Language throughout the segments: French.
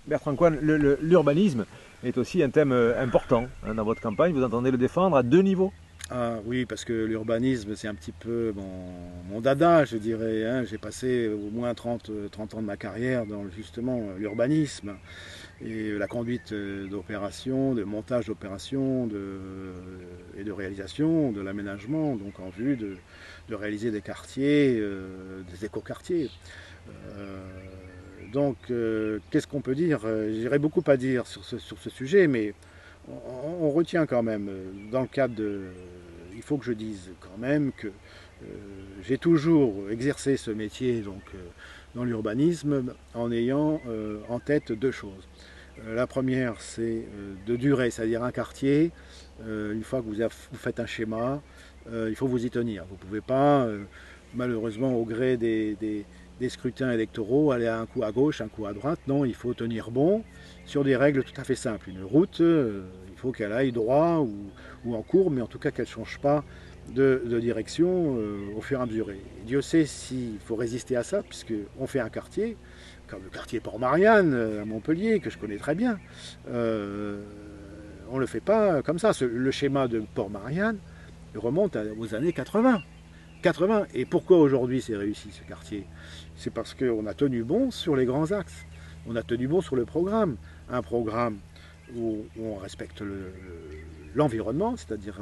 Bertrand Coine, l'urbanisme est aussi un thème important hein, dans votre campagne. Vous entendez le défendre à deux niveaux. Ah oui, parce que l'urbanisme, c'est un petit peu mon dada, je dirais, hein. J'ai passé au moins 30 ans de ma carrière dans justement l'urbanisme et la conduite d'opérations, de montage d'opérations et de réalisation, de l'aménagement, donc en vue de réaliser des quartiers, des écoquartiers. Euh, Qu'est-ce qu'on peut dire? J'irais beaucoup à dire sur ce sujet, mais on retient quand même, dans le cadre de... Il faut que je dise quand même que j'ai toujours exercé ce métier dans l'urbanisme en ayant en tête deux choses. La première, c'est de durer, c'est-à-dire un quartier. Une fois que vous faites un schéma, il faut vous y tenir. Vous ne pouvez pas, malheureusement, au gré des scrutins électoraux, aller un coup à gauche, un coup à droite. Non, il faut tenir bon sur des règles tout à fait simples. Une route, il faut qu'elle aille droit ou en courbe, mais en tout cas qu'elle ne change pas de direction au fur et à mesure. Et Dieu sait s'il faut résister à ça, puisqu'on fait un quartier, comme le quartier Port-Marianne à Montpellier, que je connais très bien. On ne le fait pas comme ça. Le schéma de Port-Marianne remonte aux années 80. 80. Et pourquoi aujourd'hui c'est réussi ce quartier? C'est parce qu'on a tenu bon sur les grands axes. On a tenu bon sur le programme. Un programme où on respecte l'environnement, c'est-à-dire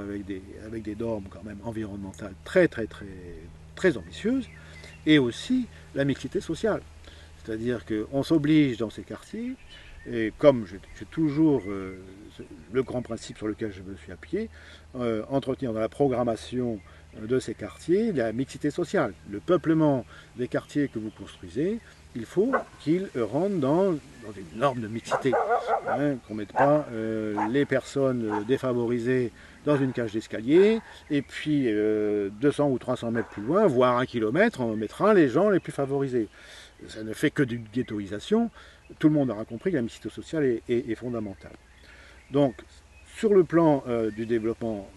avec des normes quand même environnementales très ambitieuses, et aussi la mixité sociale. C'est-à-dire qu'on s'oblige dans ces quartiers, et comme j'ai toujours le grand principe sur lequel je me suis appuyé, entretenir dans la programmation de ces quartiers la mixité sociale. Le peuplement des quartiers que vous construisez, il faut qu'il rentre dans des normes de mixité. Hein, qu'on ne mette pas les personnes défavorisées dans une cage d'escalier, et puis 200 ou 300 mètres plus loin, voire 1 kilomètre, on mettra les gens les plus favorisés. Ça ne fait que d'une ghettoisation. Tout le monde aura compris que la mixité sociale est fondamentale. Donc, sur le plan du développement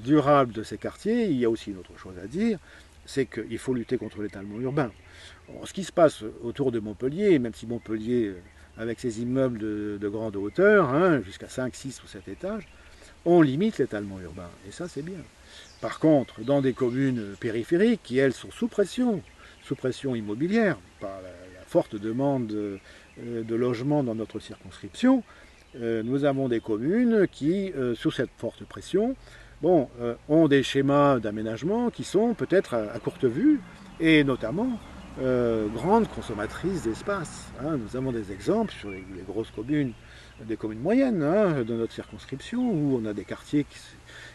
durable de ces quartiers, il y a aussi une autre chose à dire, c'est qu'il faut lutter contre l'étalement urbain. Bon, ce qui se passe autour de Montpellier, même si Montpellier, avec ses immeubles de grande hauteur, hein, jusqu'à 5, 6 ou 7 étages, on limite l'étalement urbain. Et ça, c'est bien. Par contre, dans des communes périphériques, qui, elles, sont sous pression immobilière, par la forte demande de logement dans notre circonscription, nous avons des communes qui, sous cette forte pression, ont des schémas d'aménagement qui sont peut-être à courte vue et notamment grandes consommatrices d'espace. Hein. Nous avons des exemples sur les grosses communes, des communes moyennes hein, de notre circonscription où on a des quartiers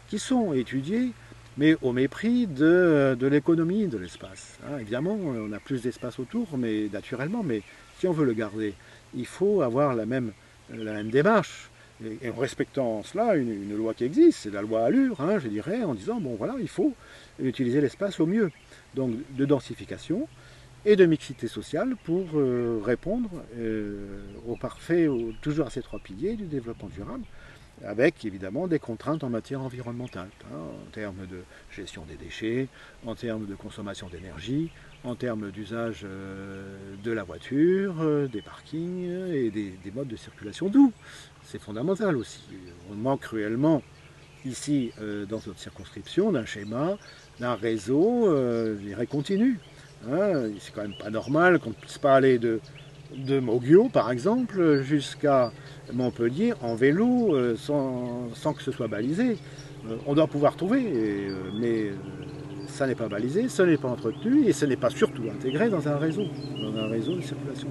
qui sont étudiés mais au mépris de l'économie de l'espace. Hein. Évidemment, on a plus d'espace autour, mais naturellement, mais si on veut le garder, il faut avoir la même démarche. Et en respectant cela, une loi qui existe, c'est la loi Allure, hein, je dirais, en disant, bon voilà, il faut utiliser l'espace au mieux. Donc de densification et de mixité sociale pour répondre au parfait, toujours à ces trois piliers du développement durable, avec évidemment des contraintes en matière environnementale, hein, en termes de gestion des déchets, en termes de consommation d'énergie, en termes d'usage de la voiture, des parkings et des modes de circulation doux. C'est fondamental aussi. On manque cruellement ici, dans notre circonscription, d'un schéma, d'un réseau, je dirais, continu. Hein, c'est quand même pas normal qu'on ne puisse pas aller de Moguio, par exemple, jusqu'à Montpellier en vélo sans que ce soit balisé. On doit pouvoir trouver, mais ça n'est pas balisé, ce n'est pas entretenu et ce n'est pas surtout intégré dans un réseau de circulation.